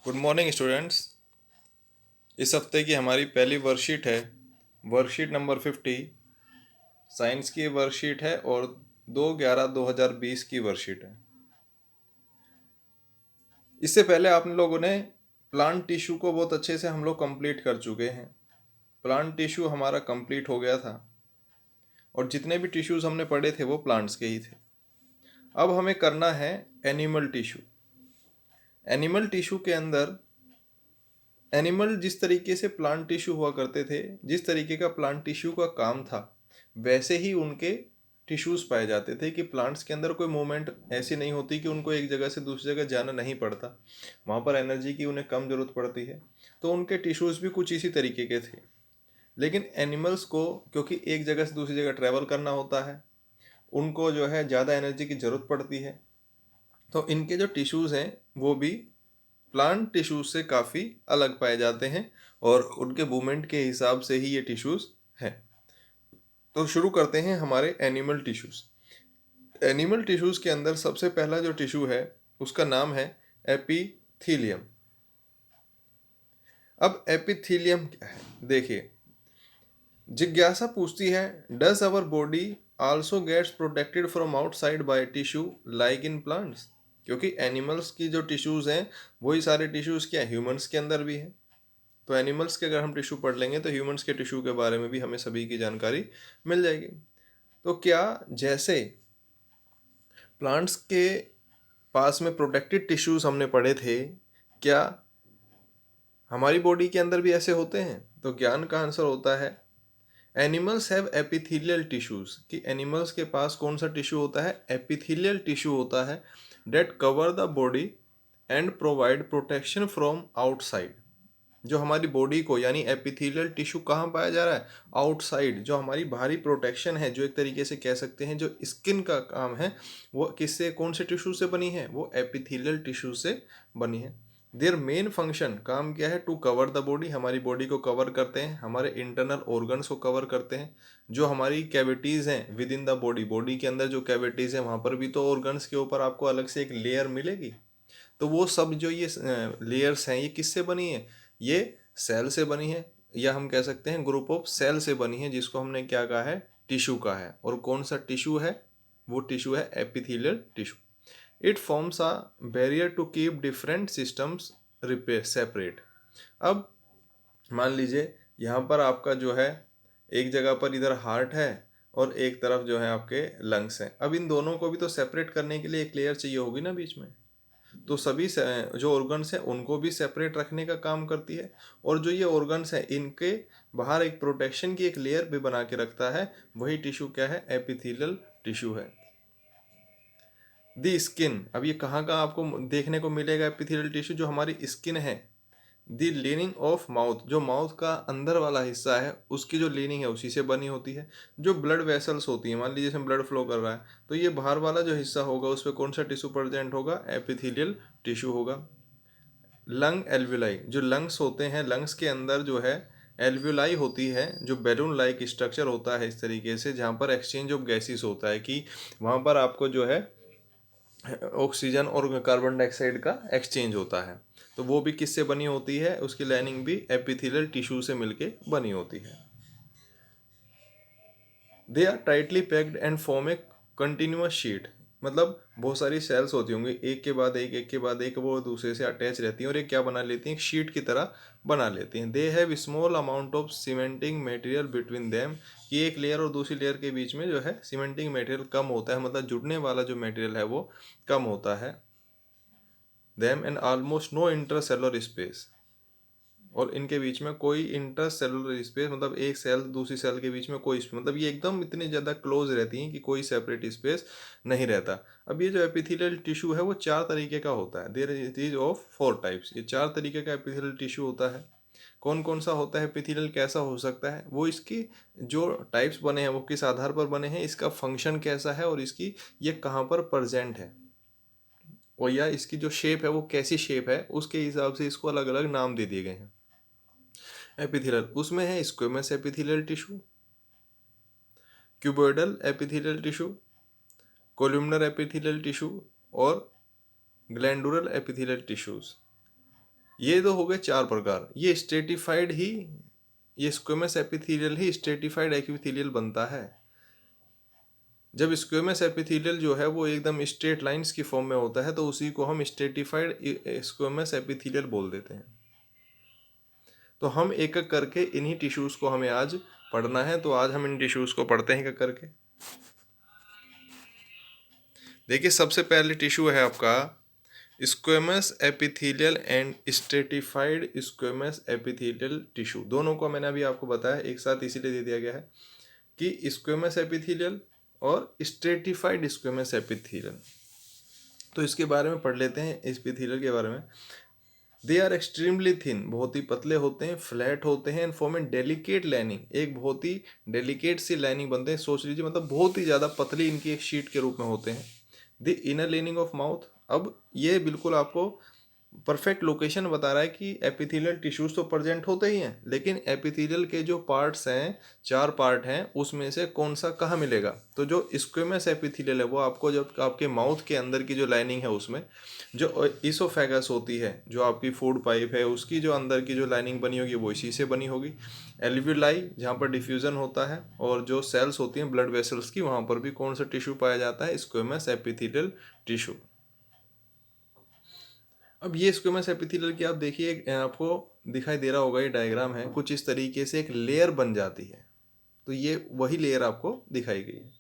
Good morning students. इस हफ्ते की हमारी पहली वर्कशीट है, वर्कशीट नंबर 50। साइंस की वर्कशीट है और 2/11/2020 की वर्कशीट है। इससे पहले आप लोगों ने प्लांट टिश्यू को बहुत अच्छे से हम लोग कंप्लीट कर चुके हैं। प्लांट टिश्यू हमारा कंप्लीट हो गया था और जितने भी टिश्यूज़ हमने पढ़े थे वो प्लांट्स के ही थे। अब हमें करना है एनिमल टिश्यू। एनिमल टिश्यू के अंदर एनिमल जिस तरीके से प्लांट टिश्यू हुआ करते थे, जिस तरीके का प्लांट टिश्यू का काम था, वैसे ही उनके टिश्यूज़ पाए जाते थे कि प्लांट्स के अंदर कोई मूवमेंट ऐसी नहीं होती कि उनको एक जगह से दूसरी जगह जाना नहीं पड़ता। वहाँ पर एनर्जी की उन्हें कम ज़रूरत पड़ती है, तो उनके टिश्यूज़ भी कुछ इसी तरीके के थे। लेकिन एनिमल्स को क्योंकि एक जगह से दूसरी जगह ट्रैवल करना होता है, उनको जो है ज़्यादा एनर्जी की ज़रूरत पड़ती है, तो इनके जो टिश्यूज़ हैं वो भी प्लांट टिश्यूज से काफ़ी अलग पाए जाते हैं और उनके मूवमेंट के हिसाब से ही ये टिश्यूज हैं। तो शुरू करते हैं हमारे एनिमल टिश्यूज। एनिमल टिश्यूज के अंदर सबसे पहला जो टिश्यू है उसका नाम है एपिथीलियम। अब एपिथीलियम क्या है देखिए, जिज्ञासा पूछती है, does our body also gets protected from outside by tissue like in plants. क्योंकि एनिमल्स की जो टिश्यूज हैं वही सारे टिश्यूज क्या ह्यूमंस के अंदर भी हैं। तो एनिमल्स के अगर हम टिश्यू पढ़ लेंगे तो ह्यूमंस के टिश्यू के बारे में भी हमें सभी की जानकारी मिल जाएगी। तो क्या जैसे प्लांट्स के पास में प्रोटेक्टेड टिश्यूज हमने पढ़े थे, क्या हमारी बॉडी के अंदर भी ऐसे होते हैं? तो ज्ञान का आंसर होता है एनिमल्स हैव एपिथेलियल टिश्यूज। कि एनिमल्स के पास कौन सा टिश्यू होता है? एपिथेलियल टिश्यू होता है, that cover the body and provide protection from outside. जो हमारी बॉडी को यानी एपिथेलियल टिश्यू कहाँ पाया जा रहा है? आउटसाइड। जो हमारी बाहरी प्रोटेक्शन है, जो एक तरीके से कह सकते हैं जो स्किन का काम है, वो किससे, कौन से टिश्यू से बनी है? वो एपिथेलियल टिश्यू से बनी है। देयर मेन फंक्शन, काम क्या है? टू कवर द बॉडी, हमारी बॉडी को कवर करते हैं, हमारे इंटरनल ऑर्गन्स को कवर करते हैं। जो हमारी कैविटीज़ हैं with in the body, body के अंदर जो कैविटीज़ हैं वहाँ पर भी तो ऑर्गन्स के ऊपर आपको अलग से एक लेयर मिलेगी। तो वो सब जो ये लेयर्स हैं ये किससे बनी है? ये सेल से बनी है, या हम कह सकते हैं ग्रुप ऑफ सेल से बनी है, जिसको हमने क्या कहा है? टिश्यू का है। और कौन सा टिश्यू है? वो टिश्यू है epithelial tissue. It forms a barrier to keep different systems repair separate. अब मान लीजिए यहाँ पर आपका जो है एक जगह पर इधर हार्ट है और एक तरफ जो है आपके लंग्स हैं। अब इन दोनों को भी तो सेपरेट करने के लिए एक लेयर चाहिए होगी ना बीच में। तो सभी जो ऑर्गन्स हैं उनको भी सेपरेट रखने का काम करती है, और जो ये ऑर्गन्स हैं इनके बाहर एक प्रोटेक्शन की एक लेयर भी बना के रखता है। वही टिश्यू क्या है? एपिथेलियल टिश्यू है। दी स्किन, अब ये कहाँ कहाँ आपको देखने को मिलेगा एपिथेलियल टिश्यू? जो हमारी स्किन है। दी लीनिंग ऑफ माउथ, जो माउथ का अंदर वाला हिस्सा है उसकी जो लीनिंग है उसी से बनी होती है। जो ब्लड वेसल्स होती हैं, मान लीजिए इसमें ब्लड फ्लो कर रहा है, तो ये बाहर वाला जो हिस्सा होगा उस पर कौन सा टिश्यू प्रेजेंट होगा? एपिथेलियल टिश्यू होगा। लंग एल्वुलाई, जो लंग्स होते हैं, लंग्स के अंदर जो है एल्वुलाई होती है, जो बैलून लाइक स्ट्रक्चर होता है इस तरीके से, जहाँ पर एक्सचेंज ऑफ गैसेस होता है कि वहाँ पर आपको जो है ऑक्सीजन और कार्बन डाइऑक्साइड का एक्सचेंज होता है। तो वो भी किससे बनी होती है? उसकी लाइनिंग भी एपिथेलियल टिश्यू से मिलके बनी होती है। They are tightly packed and form a continuous sheet. मतलब बहुत सारी सेल्स होती होंगी, एक के बाद एक, एक के बाद एक, वो दूसरे से अटैच रहती हैं और ये क्या बना लेती हैं? एक शीट की तरह बना लेती हैं। They have small amount of cementing material between them. कि एक लेयर और दूसरी लेयर के बीच में जो है सीमेंटिंग मटेरियल कम होता है, मतलब जुड़ने वाला जो मटेरियल है वो कम होता है। Them and almost no intercellular space, और इनके बीच में कोई इंटरसेलुलर स्पेस, मतलब एक सेल दूसरी सेल के बीच में कोई स्पेस, मतलब ये एकदम इतनी ज़्यादा क्लोज रहती हैं कि कोई सेपरेट स्पेस नहीं रहता। अब ये जो एपिथेलियल टिश्यू है वो चार तरीके का होता है। There is of 4 types. ये चार तरीके का एपिथेलियल टिश्यू होता है। कौन कौन सा होता है एपिथेलियल? कैसा हो सकता है वो? इसकी जो टाइप्स बने हैं वो किस आधार पर बने हैं, इसका फंक्शन कैसा है, और इसकी ये कहाँ पर प्रजेंट है, और या इसकी जो शेप है वो कैसी शेप है, उसके हिसाब से इसको अलग अलग नाम दे दिए गए हैं। एपिथेलियल उसमें है squamous epithelial tissue, cuboidal epithelial tissue, columnar epithelial tissue और ग्लैंडुलर एपिथेलियल टिश्यूज। ये तो हो गए 4 प्रकार। ये स्ट्रेटिफाइड ही, ये स्क्वेमस एपिथेलियल ही स्ट्रेटिफाइड एपिथेलियल बनता है। जब स्क्वेमस एपिथेलियल जो है वो एकदम स्ट्रेट लाइंस की फॉर्म में होता है तो उसी को हम स्ट्रेटिफाइड स्क्वेमस एपिथेलियल बोल देते हैं। तो हम एक एक करके इन्हीं टिश्यूज़ को हमें आज पढ़ना है, तो आज हम इन टिश्यूज़ को पढ़ते हैं एक एक करके। देखिए सबसे पहले टिश्यू है आपका squamous epithelial and stratified squamous epithelial tissue. दोनों को मैंने अभी आपको बताया एक साथ इसीलिए दे दिया गया है कि स्क्वेमस एपिथेलियल और स्ट्रेटिफाइड स्क्वेमस एपिथेलियल। तो इसके बारे में पढ़ लेते हैं एपिथेलियल के बारे में। दे आर एक्सट्रीमली थिन, बहुत ही पतले होते हैं, फ्लैट होते हैं, and form an delicate lining, एक बहुत ही डेलिकेट सी लाइनिंग बनते हैं। सोच लीजिए मतलब बहुत ही ज़्यादा पतली इनकी एक शीट के रूप में होते हैं। The inner lining of mouth, अब ये बिल्कुल आपको परफेक्ट लोकेशन बता रहा है कि एपिथेलियल टिश्यूज तो प्रेजेंट होते ही हैं, लेकिन एपिथेलियल के जो पार्ट्स हैं, 4 पार्ट हैं, उसमें से कौन सा कहाँ मिलेगा। तो जो स्क्वेमस एपिथेलियल है वो आपको जब आपके माउथ के अंदर की जो लाइनिंग है उसमें, जो ईसोफेगस होती है, जो आपकी फूड पाइप है, उसकी जो अंदर की जो लाइनिंग बनी होगी वो इसी से बनी होगी। एल्वियोलाई जहाँ पर डिफ्यूजन होता है, और जो सेल्स होती हैं ब्लड वेसल्स की, वहाँ पर भी कौन सा टिश्यू पाया जाता है, स्क्वेमस एपिथेलियल टिश्यू। अब ये स्क्वेमस एपिथेलियल की आप देखिए आपको दिखाई दे रहा होगा, ये डायग्राम है, कुछ इस तरीके से एक लेयर बन जाती है। तो ये वही लेयर आपको दिखाई गई है।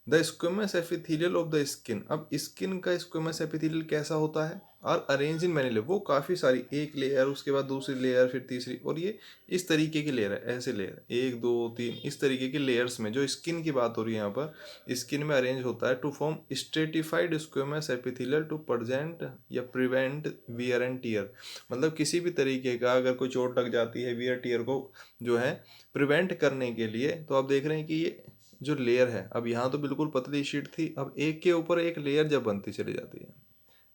The squamous epithelial of the skin, अब स्किन का स्क्वेमस एपिथेलियल कैसा होता है, और अरेंज इन मैनी लेयर, वो काफ़ी सारी, एक लेयर उसके बाद दूसरी लेयर फिर तीसरी, और ये इस तरीके की लेयर है, ऐसे लेयर 1 2 3 इस तरीके की लेयर्स में जो स्किन की बात हो रही है यहाँ पर, स्किन में अरेंज होता है to form stratified squamous epithelial to present या प्रिवेंट वियर एंड टीयर। मतलब किसी भी तरीके का अगर कोई चोट लग जाती है, वियर टीयर को जो है प्रिवेंट करने के लिए। तो आप देख रहे हैं कि ये जो लेयर है, अब यहाँ तो बिल्कुल पतली शीट थी, अब एक के ऊपर एक लेयर जब बनती चली जाती है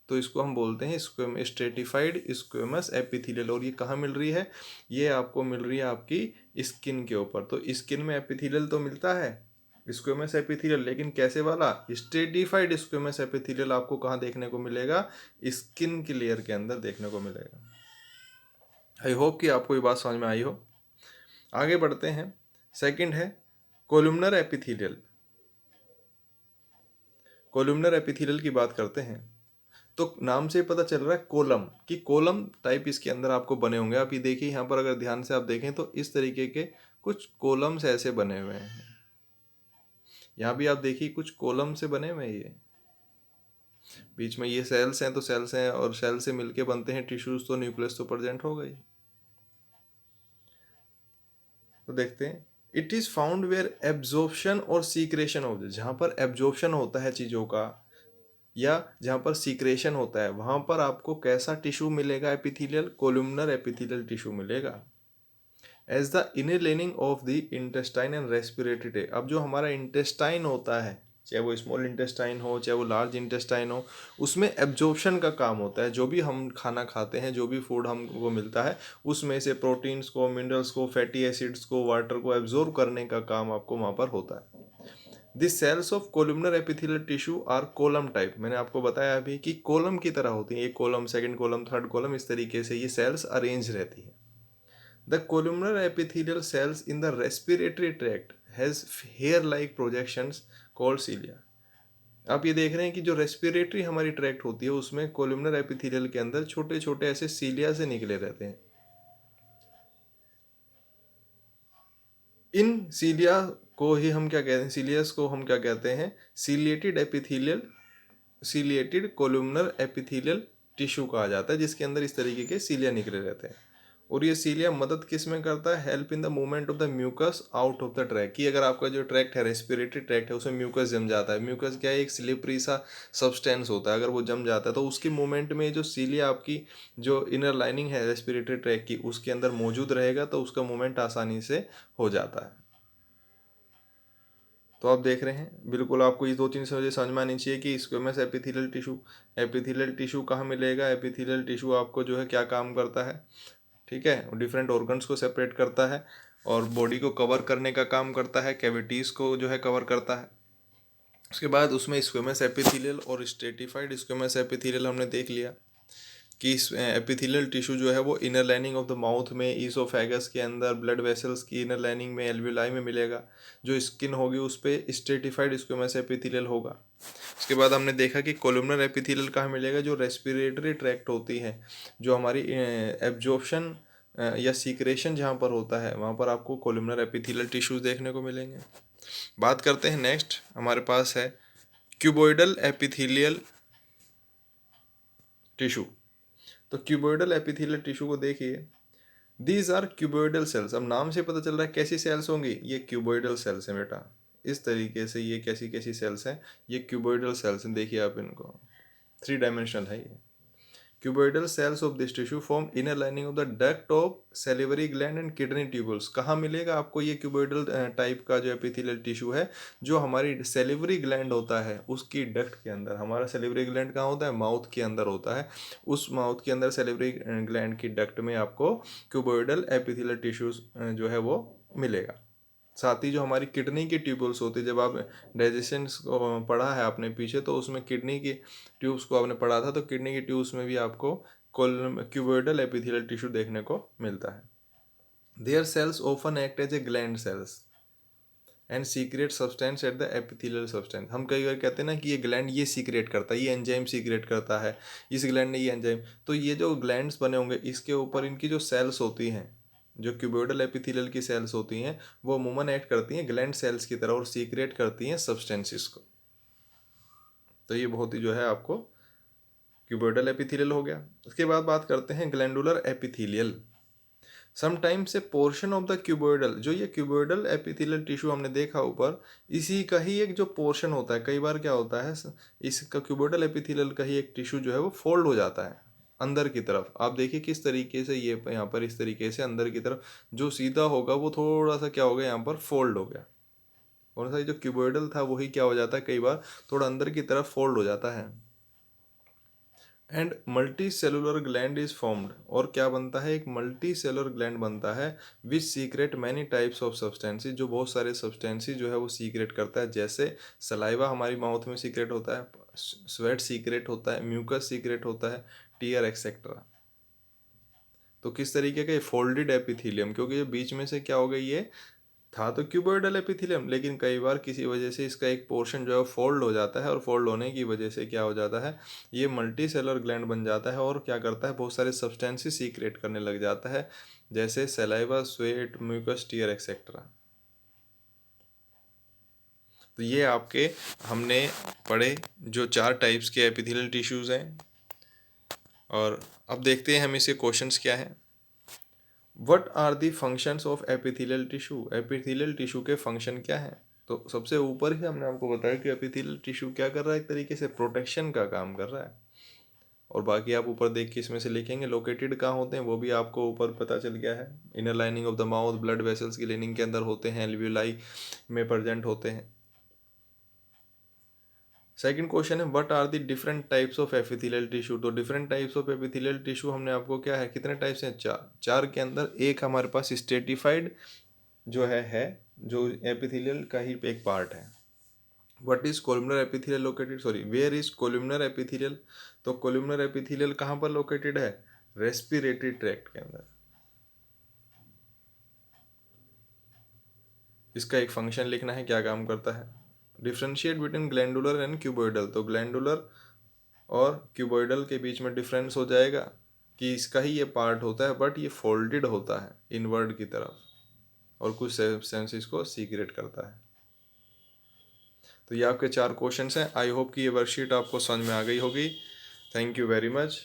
तो इसको हम बोलते हैं स्ट्रेटिफाइड स्क्वेमस एपिथेलियल। और ये कहाँ मिल रही है, ये आपको मिल रही है आपकी स्किन के ऊपर। तो स्किन में एपिथेलियल तो मिलता है स्क्वेमस एपिथेलियल, लेकिन कैसे वाला, स्ट्रेटिफाइड स्क्वेमस एपिथेलियल आपको कहाँ देखने को मिलेगा, स्किन की लेयर के अंदर देखने को मिलेगा। आई होप कि आपको ये बात समझ में आई हो। आगे बढ़ते हैं। सेकंड है कोलुमनर एपिथेलियल। कोलुमनर एपिथेलियल की बात करते हैं तो नाम से पता चल रहा है कोलम, कि कोलम टाइप इसके अंदर आपको बने होंगे। आप ये देखिए यहाँ पर अगर ध्यान से आप देखें तो इस तरीके के कुछ कोलम्स ऐसे बने हुए हैं। यहाँ भी आप देखिए कुछ कोलम से बने हुए हैं, ये बीच में ये सेल्स हैं, तो सेल्स हैं और सेल से मिलके बनते हैं टिश्यूज, तो न्यूक्लियस तो प्रेजेंट हो गई। तो देखते हैं, it is found where absorption और सीक्रेशन ऑफ, जहाँ पर एब्जॉर्प्शन होता है चीज़ों का या जहाँ पर सीक्रेशन होता है वहाँ पर आपको कैसा टिश्यू मिलेगा, एपिथेलियल, कोलुमनर एपिथेलियल टिश्यू मिलेगा। As the inner lining of the intestine and respiratory tract, अब जो हमारा इंटेस्टाइन होता है, चाहे वो स्मॉल इंटेस्टाइन हो चाहे वो लार्ज इंटेस्टाइन हो, उसमें एब्जॉर्प्शन का काम होता है। जो भी हम खाना खाते हैं, जो भी फूड हमको मिलता है, उसमें से प्रोटीन्स को, मिनरल्स को, फैटी एसिड्स को, वाटर को एब्जॉर्ब करने का काम आपको वहाँ पर होता है। This cells of columnar epithelial tissue are column type, मैंने आपको बताया अभी कि कोलम की तरह होती है, एक column, second column, third column, इस तरीके से ये सेल्स अरेंज रहती है। The columnar epithelial cells in the respiratory tract has hair like projections called cilia. आप ये देख रहे हैं कि जो रेस्पिरेटरी हमारी ट्रैक्ट होती है उसमें कोलुमनर एपिथेलियल के अंदर छोटे छोटे ऐसे सीलिया से निकले रहते हैं। इन सीलिया को ही हम क्या कहते हैं, सीलियस को हम क्या कहते हैं, ciliated epithelial, ciliated columnar epithelial tissue कहा जाता है, जिसके अंदर इस तरीके के सीलिया निकले रहते हैं। और ये सीलिया मदद किस में करता है, help in the movement of the mucus out of the track, कि अगर आपका जो ट्रैक्ट है, रेस्पिरेटरी ट्रैक्ट है, उसमें म्यूकस जम जाता है। म्यूकस क्या है, एक स्लिपरी सा सब्सटेंस होता है, अगर वो जम जाता है तो उसकी मूवमेंट में जो सीलिया आपकी जो इनर लाइनिंग है रेस्पिरेटरी ट्रैक की, उसके अंदर मौजूद रहेगा, तो उसका मूवमेंट आसानी से हो जाता है। तो आप देख रहे हैं, बिल्कुल आपको ये 2-3 चीज़ें समझ में आनी चाहिए कि squamous epithelial tissue, epithelial tissue कहाँ मिलेगा, एपिथेलियल टिश्यू आपको जो है क्या काम करता है, ठीक है, डिफरेंट ऑर्गन्स को सेपरेट करता है और बॉडी को कवर करने का काम करता है, कैविटीज़ को जो है कवर करता है। उसके बाद उसमें स्क्वेमस एपिथेलियल और स्ट्रेटिफाइड स्क्वेमस एपिथेलियल हमने देख लिया। कि इस एपिथेलियल टिश्यू जो है वो inner lining of the mouth में, ईसोफेगस के अंदर, ब्लड वेसल्स की इनर लाइनिंग में, एल्वियोलाई में मिलेगा। जो स्किन होगी उस पर स्ट्रेटिफाइड स्क्वेमस एपिथेलियल होगा। उसके बाद हमने देखा कि कोलुमनर एपिथेलियल कहाँ मिलेगा, जो रेस्पिरेटरी ट्रैक्ट होती है, जो हमारी एब्जॉर्प्शन या सीक्रेशन जहाँ पर होता है वहाँ पर आपको कोलुमनर एपिथेलियल टिश्यूज देखने को मिलेंगे। बात करते हैं नेक्स्ट, हमारे पास है क्यूबोइडल एपिथेलियल टिश्यू। तो क्यूबोइडल एपिथेलियल टिश्यू को देखिए, दीज आर क्यूबोइडल सेल्स। अब नाम से पता चल रहा है कैसी सेल्स होंगी, ये क्यूबोइडल सेल्स हैं बेटा। इस तरीके से ये कैसी कैसी सेल्स हैं, ये क्यूबोइडल सेल्स हैं। देखिए आप इनको, 3 डायमेंशनल है ये। Cuboidal cells of this tissue form inner lining of the duct of salivary gland and kidney tubules. कहाँ मिलेगा आपको ये क्यूबोइडल टाइप का जो एपिथेलियल टिश्यू है, जो हमारी सेलिवरी ग्लैंड होता है उसकी डक्ट के अंदर। हमारा सेलिवरी ग्लैंड कहाँ होता है, माउथ के अंदर होता है। उस माउथ के अंदर सेलिवरी ग्लैंड की डक्ट में आपको क्यूबोइडल एपिथेलियल टिश्यूज जो है वो मिलेगा। साथ ही जो हमारी किडनी की ट्यूबल्स होती है, जब आप डाइजेशन को पढ़ा है आपने पीछे, तो उसमें किडनी की ट्यूब्स को आपने पढ़ा था, तो किडनी की ट्यूब्स में भी आपको क्यूबोइडल एपिथेलियल टिश्यू देखने को मिलता है। Their cells often act as a gland cells and secrete substance at the epithelial substance. हम कई बार कहते हैं ना कि ये ग्लैंड ये सीक्रेट करता है, ये एंजाइम सीक्रेट करता है, इस ग्लैंड ने ये एंजाइम। तो ये जो ग्लैंड्स बने होंगे इसके ऊपर इनकी जो सेल्स होती हैं, जो क्यूबोइडल एपिथेलियल की सेल्स होती हैं, वो अमूमन एक्ट करती हैं ग्लैंड सेल्स की तरह और सीक्रेट करती हैं सब्सटेंसेस को। तो ये बहुत ही जो है आपको क्यूबोइडल एपिथेलियल हो गया। उसके बाद बात करते हैं glandular epithelial. Sometimes a portion of the cuboidal, जो ये क्यूबोइडल एपिथेलियल टिश्यू हमने देखा ऊपर, इसी का ही एक जो पोर्शन होता है, कई बार क्या होता है इसका क्यूबोइडल एपिथेलियल का ही एक टिश्यू जो है वो फोल्ड हो जाता है अंदर की तरफ। आप देखिए किस तरीके से ये यहाँ पर इस तरीके से अंदर की तरफ जो सीधा होगा वो थोड़ा सा क्या हो गया, यहाँ पर फोल्ड हो गया। और सा जो क्यूबोइडल था वही क्या हो जाता है, कई बार थोड़ा अंदर की तरफ फोल्ड हो जाता है। And multi cellular gland is formed, और क्या बनता है, एक मल्टी सेलुलर ग्लैंड बनता है which secrete many types of substances, जो बहुत सारे सब्सटेंसेस जो है वो सीक्रेट करता है। जैसे सलाइवा हमारी माउथ में सीक्रेट होता है, स्वेट सीक्रेट होता है, म्यूकस सीक्रेट होता है, टीयर एक्सेट्रा। तो किस तरीके का ये फोल्डेड एपिथेलियम, क्योंकि ये बीच में से क्या हो गई, ये था तो क्यूबोइडल एपिथेलियम, लेकिन कई बार किसी वजह से इसका एक पोर्शन जो है फोल्ड हो जाता है, और फोल्ड होने की वजह से क्या हो जाता है, ये मल्टी सेलुलर ग्लैंड बन जाता है और क्या करता है, बहुत सारे सब्सटेंसेस सीक्रेट करने लग जाता है, जैसे saliva, sweat, mucus, tear etcetera. तो ये आपके हमने पढ़े जो 4 टाइप्स के एपिथेलियल टिश्यूज़ हैं। और अब देखते हैं हम इसके क्वेश्चंस क्या हैं। What are the functions of epithelial tissue, epithelial tissue के फंक्शन क्या हैं। तो सबसे ऊपर ही हमने आपको बताया कि एपिथेलियल टिश्यू क्या कर रहा है, एक तरीके से प्रोटेक्शन का काम कर रहा है। और बाकी आप ऊपर देख के इसमें से लिखेंगे लोकेटेड कहाँ होते हैं, वो भी आपको ऊपर पता चल गया है। Inner lining of the mouth, blood vessels की लाइनिंग के अंदर होते हैं, एल्वियोलाई में प्रेजेंट होते हैं। सेकंड क्वेश्चन है what are the different types of epithelial tissue. तो different types of epithelial tissue हमने आपको क्या है, कितने टाइप्स हैं, 4 के अंदर एक हमारे पास स्ट्रेटिफाइड जो है जो एपिथेलियल का ही एक पार्ट है। What is columnar epithelial located, sorry where is columnar epithelial. तो कोलुमनर एपिथेलियल कहाँ पर लोकेटेड है, रेस्पिरेटरी ट्रैक्ट के अंदर। इसका एक फंक्शन लिखना है, क्या काम करता है। Differentiate between glandular and cuboidal. तो ग्लैंडुलर और क्यूबोइडल के बीच में डिफरेंस हो जाएगा कि इसका ही ये पार्ट होता है, बट ये फोल्डेड होता है इनवर्ड की तरफ और कुछ सेंस को सीक्रेट करता है। तो ये आपके 4 क्वेश्चंस हैं। आई होप कि ये वर्कशीट आपको समझ में आ गई होगी। Thank you very much.